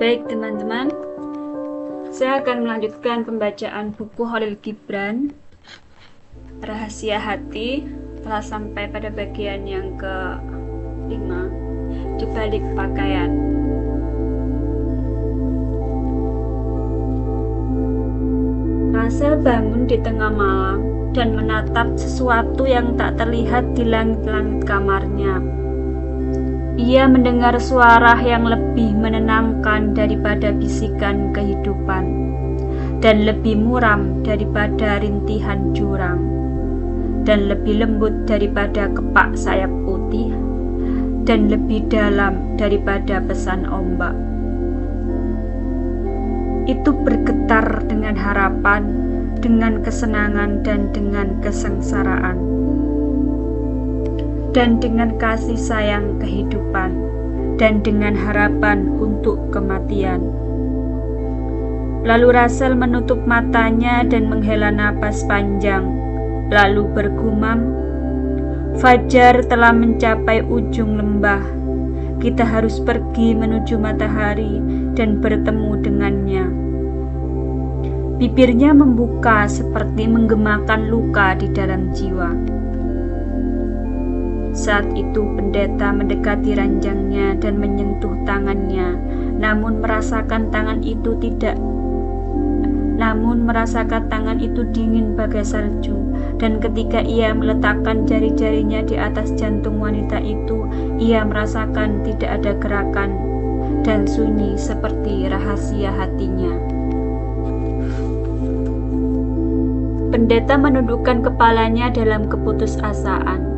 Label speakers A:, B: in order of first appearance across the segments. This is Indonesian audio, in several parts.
A: Baik teman-teman, saya akan melanjutkan pembacaan buku Khalil Gibran, Rahasia Hati. Telah sampai pada bagian yang ke-5, di balik pakaian. Russell bangun di tengah malam dan menatap sesuatu yang tak terlihat di langit-langit kamarnya. Ia mendengar suara yang lebih menenangkan daripada bisikan kehidupan, dan lebih muram daripada rintihan jurang, dan lebih lembut daripada kepak sayap putih, dan lebih dalam daripada pesan ombak. Itu bergetar dengan harapan, dengan kesenangan, dan dengan kesengsaraan, dan dengan kasih sayang kehidupan, dan dengan harapan untuk kematian. Lalu Russell menutup matanya dan menghela napas panjang, lalu bergumam, "Fajar telah mencapai ujung lembah. Kita harus pergi menuju matahari dan bertemu dengannya." Bibirnya membuka seperti menggemakan luka di dalam jiwa. Saat itu pendeta mendekati ranjangnya dan menyentuh tangannya, namun merasakan tangan itu dingin bagai salju. Dan ketika ia meletakkan jari-jarinya di atas jantung wanita itu, ia merasakan tidak ada gerakan dan sunyi seperti rahasia hatinya. Pendeta menundukkan kepalanya dalam keputusasaan.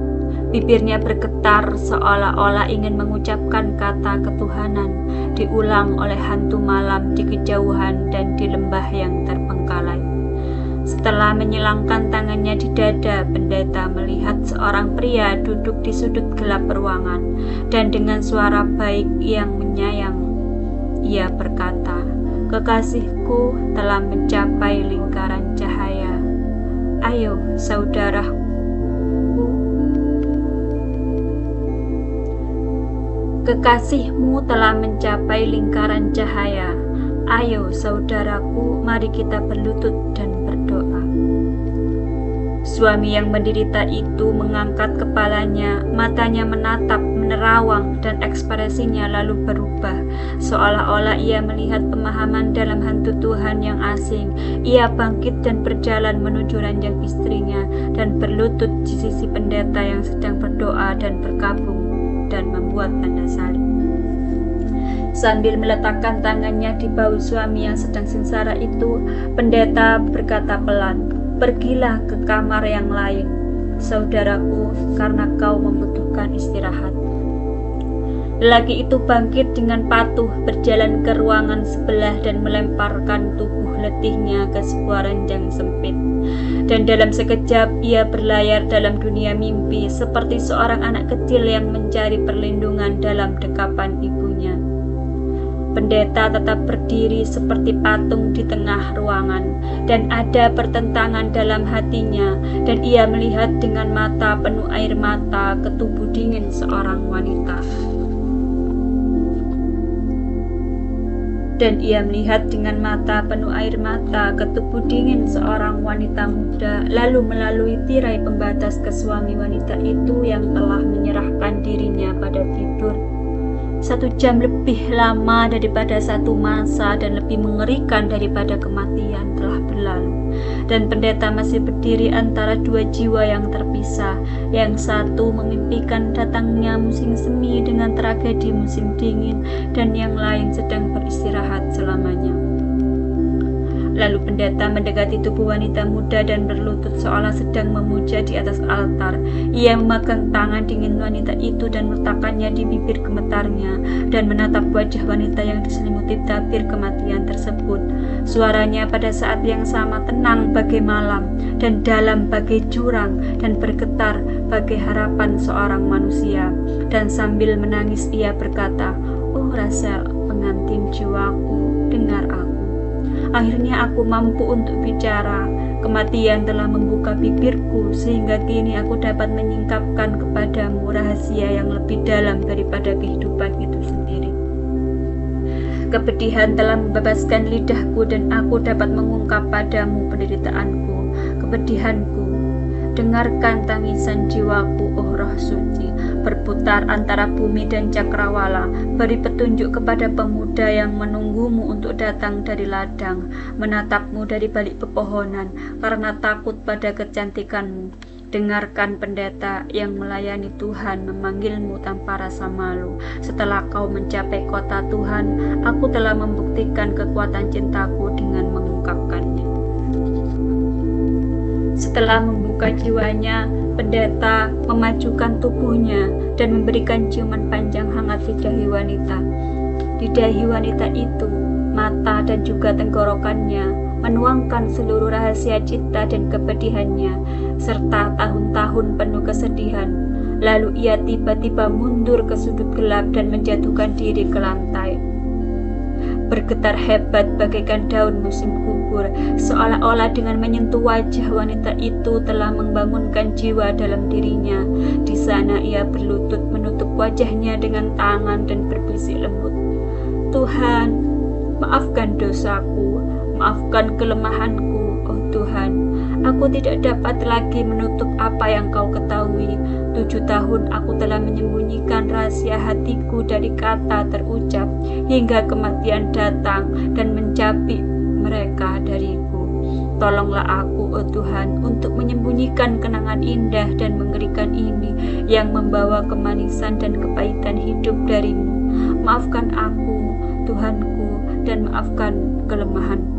A: Bibirnya bergetar seolah-olah ingin mengucapkan kata ketuhanan, diulang oleh hantu malam di kejauhan dan di lembah yang terbengkalai. Setelah menyilangkan tangannya di dada, pendeta melihat seorang pria duduk di sudut gelap ruangan, dan dengan suara baik yang menyayang, ia berkata, "Kekasihku telah mencapai lingkaran cahaya. Ayo, saudaraku. Kekasihmu telah mencapai lingkaran cahaya. Ayo, saudaraku, mari kita berlutut dan berdoa." Suami yang menderita itu mengangkat kepalanya, matanya menatap, menerawang, dan ekspresinya lalu berubah, seolah-olah ia melihat pemahaman dalam hantu Tuhan yang asing. Ia bangkit dan berjalan menuju ranjang istrinya, dan berlutut di sisi pendeta yang sedang berdoa dan berkabung dan membuat tanda salib. Sambil meletakkan tangannya di bahu suami yang sedang sengsara itu, pendeta berkata pelan, "Pergilah ke kamar yang lain, saudaraku, karena kau membutuhkan istirahat." Lelaki itu bangkit dengan patuh, berjalan ke ruangan sebelah dan melemparkan tubuh letihnya ke sebuah ranjang sempit. Dan dalam sekejap ia berlayar dalam dunia mimpi seperti seorang anak kecil yang mencari perlindungan dalam dekapan ibunya. Pendeta tetap berdiri seperti patung di tengah ruangan, dan ada pertentangan dalam hatinya, dan ia melihat dengan mata penuh air mata ke tubuh dingin seorang wanita. Dan ia melihat dengan mata penuh air mata ke tubuh dingin seorang wanita muda, lalu melalui tirai pembatas ke suami wanita itu yang telah menyerahkan dirinya pada tidur. 1 jam lebih lama daripada satu masa dan lebih mengerikan daripada kematian telah berlalu, dan pendeta masih berdiri antara dua jiwa yang terpisah. Yang satu memimpikan datangnya musim semi dengan tragedi musim dingin, dan yang lain sedang beristirahat selamanya. Lalu pendeta mendekati tubuh wanita muda dan berlutut seolah sedang memuja di atas altar. Ia memegang tangan dingin wanita itu dan meletakkannya di bibir gemetarnya, dan menatap wajah wanita yang diselimuti tabir kematian tersebut. Suaranya pada saat yang sama tenang bagai malam, dan dalam bagai jurang, dan bergetar bagai harapan seorang manusia. Dan sambil menangis ia berkata, "Oh Russell, pengantin jiwaku, dengar aku. Akhirnya aku mampu untuk bicara. Kematian telah membuka bibirku sehingga kini aku dapat menyingkapkan kepadamu rahasia yang lebih dalam daripada kehidupan itu sendiri. Kepedihan telah membebaskan lidahku dan aku dapat mengungkap padamu penderitaanku, kepedihanku. Dengarkan tangisan jiwaku, oh Roh Suci, berputar antara bumi dan cakrawala. Beri petunjuk kepada pemuda yang menunggumu untuk datang dari ladang, menatapmu dari balik pepohonan, karena takut pada kecantikanmu. Dengarkan pendeta yang melayani Tuhan memanggilmu tanpa rasa malu. Setelah kau mencapai kota Tuhan, aku telah membuktikan kekuatan cintaku dengan mengungkapkannya. Setelah membuka jiwanya, pendeta memajukan tubuhnya dan memberikan ciuman panjang hangat di dahi wanita. Di dahi wanita itu, mata dan juga tenggorokannya menuangkan seluruh rahasia cinta dan kepedihannya, serta tahun-tahun penuh kesedihan. Lalu ia tiba-tiba mundur ke sudut gelap dan menjatuhkan diri ke lantai. Bergetar hebat bagaikan daun musim gugur, seolah-olah dengan menyentuh wajah wanita itu telah membangunkan jiwa dalam dirinya. Di sana ia berlutut menutup wajahnya dengan tangan dan berbisik lembut, "Tuhan, maafkan dosaku, maafkan kelemahanku, oh Tuhan. Aku tidak dapat lagi menutup apa yang Kau ketahui. 7 tahun aku telah menyembunyikan rahasia hatiku dari kata terucap, hingga kematian datang dan mencapik mereka dariku. Tolonglah aku, oh Tuhan, untuk menyembunyikan kenangan indah dan mengerikan ini yang membawa kemanisan dan kepahitan hidup darimu. Maafkan aku, Tuhanku, dan maafkan kelemahanku."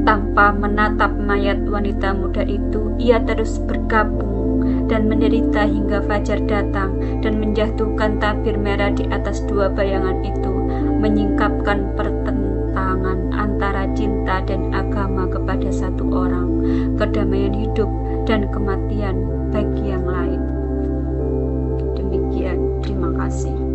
A: Tanpa menatap mayat wanita muda itu, ia terus bergabung dan menderita hingga fajar datang dan menjatuhkan tabir merah di atas 2 bayangan itu, menyingkapkan pertentangan antara cinta dan agama kepada satu orang, kedamaian hidup dan kematian bagi yang lain. Demikian, terima kasih.